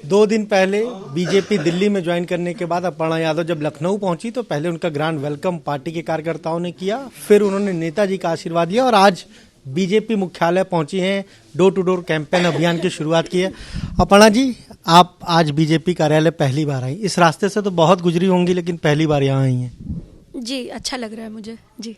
2 दिन पहले बीजेपी दिल्ली में ज्वाइन करने के बाद अपर्णा यादव जब लखनऊ पहुंची तो पहले उनका ग्रैंड वेलकम पार्टी के कार्यकर्ताओं ने किया, फिर उन्होंने नेताजी का आशीर्वाद लिया और आज बीजेपी मुख्यालय पहुंची हैं, डोर टू डोर कैंपेन अभियान की शुरुआत की है। अपर्णा जी, आप आज बीजेपी कार्यालय पहली बार आई, इस रास्ते से तो बहुत गुजरी होंगी लेकिन पहली बार यहाँ आई हैं। जी, अच्छा लग रहा है मुझे जी।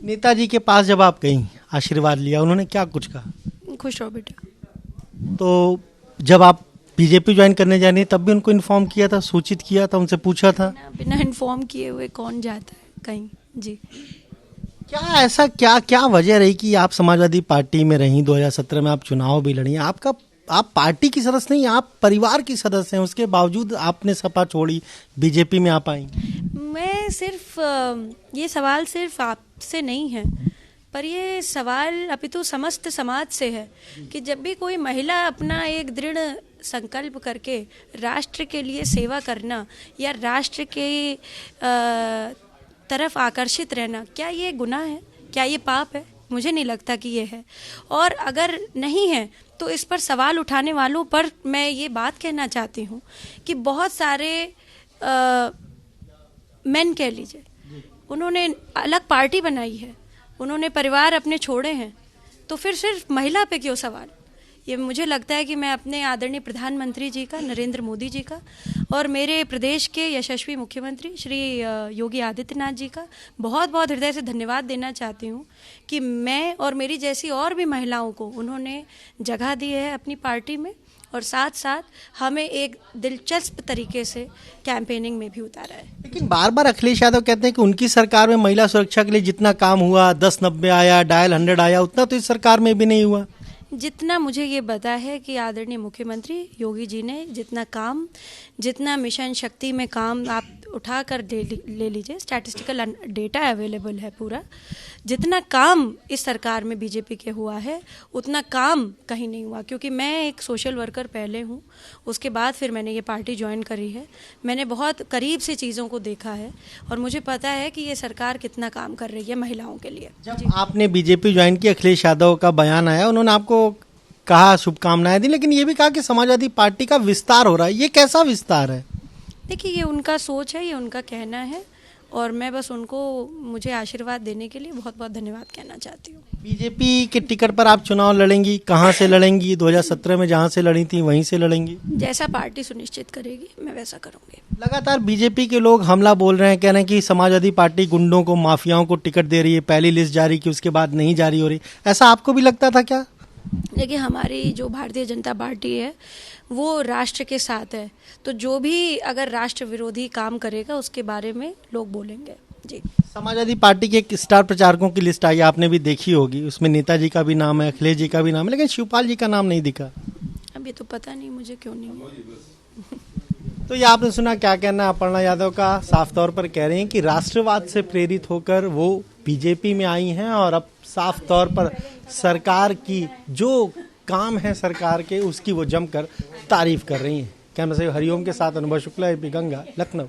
नेताजी के पास जब आप गई, आशीर्वाद लिया, उन्होंने क्या कुछ कहा? खुश रहो बेटा। तो जब आप बीजेपी ज्वाइन करने जानी तब भी उनको इन्फॉर्म किया था, सूचित किया था, उनसे पूछा था? बिना इन्फॉर्म किए हुए कौन जाता है कहीं जी। क्या वजह रही कि आप समाजवादी पार्टी में रहीं, 2017 में आप चुनाव भी लड़ी, आप पार्टी की सदस्य नहीं, आप परिवार की सदस्य हैं, उसके बावजूद आपने सपा छोड़ी, बीजेपी में आप आई? मैं सिर्फ ये सवाल सिर्फ आपसे नहीं है, पर ये सवाल अपितु समस्त समाज से है कि जब भी कोई महिला अपना एक दृढ़ संकल्प करके राष्ट्र के लिए सेवा करना या राष्ट्र के तरफ आकर्षित रहना, क्या ये गुनाह है? क्या ये पाप है? मुझे नहीं लगता कि ये है। और अगर नहीं है तो इस पर सवाल उठाने वालों पर मैं ये बात कहना चाहती हूँ कि बहुत सारे मेन कह लीजिए, उन्होंने अलग पार्टी बनाई है, उन्होंने परिवार अपने छोड़े हैं, तो फिर सिर्फ महिला पे क्यों सवाल? ये मुझे लगता है कि मैं अपने आदरणीय प्रधानमंत्री जी का, नरेंद्र मोदी जी का, और मेरे प्रदेश के यशस्वी मुख्यमंत्री श्री योगी आदित्यनाथ जी का बहुत बहुत हृदय से धन्यवाद देना चाहती हूँ कि मैं और मेरी जैसी और भी महिलाओं को उन्होंने जगह दी है अपनी पार्टी में, और साथ साथ हमें एक दिलचस्प तरीके से कैंपेनिंग में भी उतारा है। लेकिन बार बार अखिलेश यादव कहते हैं कि उनकी सरकार में महिला सुरक्षा के लिए जितना काम हुआ, 1090 आया, डायल 100 आया, उतना तो इस सरकार में भी नहीं हुआ। जितना मुझे ये पता है कि आदरणीय मुख्यमंत्री योगी जी ने जितना मिशन शक्ति में काम आप उठा कर ले लीजिए, स्टैटिस्टिकल डेटा अवेलेबल है पूरा, जितना काम इस सरकार में बीजेपी के हुआ है उतना काम कहीं नहीं हुआ। क्योंकि मैं एक सोशल वर्कर पहले हूँ, उसके बाद फिर मैंने ये पार्टी ज्वाइन करी है, मैंने बहुत करीब से चीज़ों को देखा है और मुझे पता है कि ये सरकार कितना काम कर रही है महिलाओं के लिए। जब आपने बीजेपी ज्वाइन की, अखिलेश यादव का बयान आया, उन्होंने आपको कहा, शुभकामनाएं दी, लेकिन ये भी कहा कि समाजवादी पार्टी का विस्तार हो रहा है। ये कैसा विस्तार है? देखिए, ये उनका सोच है, ये उनका कहना है, और मैं बस उनको मुझे आशीर्वाद देने के लिए बहुत बहुत धन्यवाद कहना चाहती हूँ। बीजेपी के टिकट पर आप चुनाव लड़ेंगी, कहाँ से लड़ेंगी? 2017 में जहाँ से लड़ी थी वहीं से लड़ेंगी? जैसा पार्टी सुनिश्चित करेगी मैं वैसा करूँगी। लगातार बीजेपी के लोग हमला बोल रहे हैं, कह रहे हैं कि समाजवादी पार्टी गुंडों को, माफियाओं को टिकट दे रही है, पहली लिस्ट जारी की उसके बाद नहीं जारी हो रही। ऐसा आपको भी लगता था क्या? देखिए, हमारी जो भारतीय जनता पार्टी है वो राष्ट्र के साथ है, तो जो भी अगर राष्ट्र विरोधी काम करेगा उसके बारे में लोग बोलेंगे जी। समाजवादी पार्टी के एक स्टार प्रचारकों की लिस्ट आई, आपने भी देखी होगी, उसमें नेताजी का भी नाम है, अखिलेश जी का भी नाम है, लेकिन शिवपाल जी का नाम नहीं दिखा। अभी तो पता नहीं मुझे क्यों नहीं है। तो ये आपने सुना, क्या कहना है अपर्णा यादव का। साफ तौर पर कह रहे हैं कि राष्ट्रवाद से प्रेरित होकर वो बीजेपी में आई हैं और अब साफ तौर पर सरकार की जो काम है सरकार के, उसकी वो जमकर तारीफ कर रही हैं। कैमरा से हरिओम के साथ अनुभव शुक्ला, एबीपी गंगा, लखनऊ।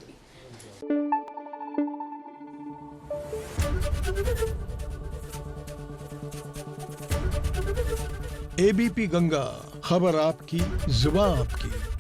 एबीपी गंगा, खबर आपकी, जुबान आपकी।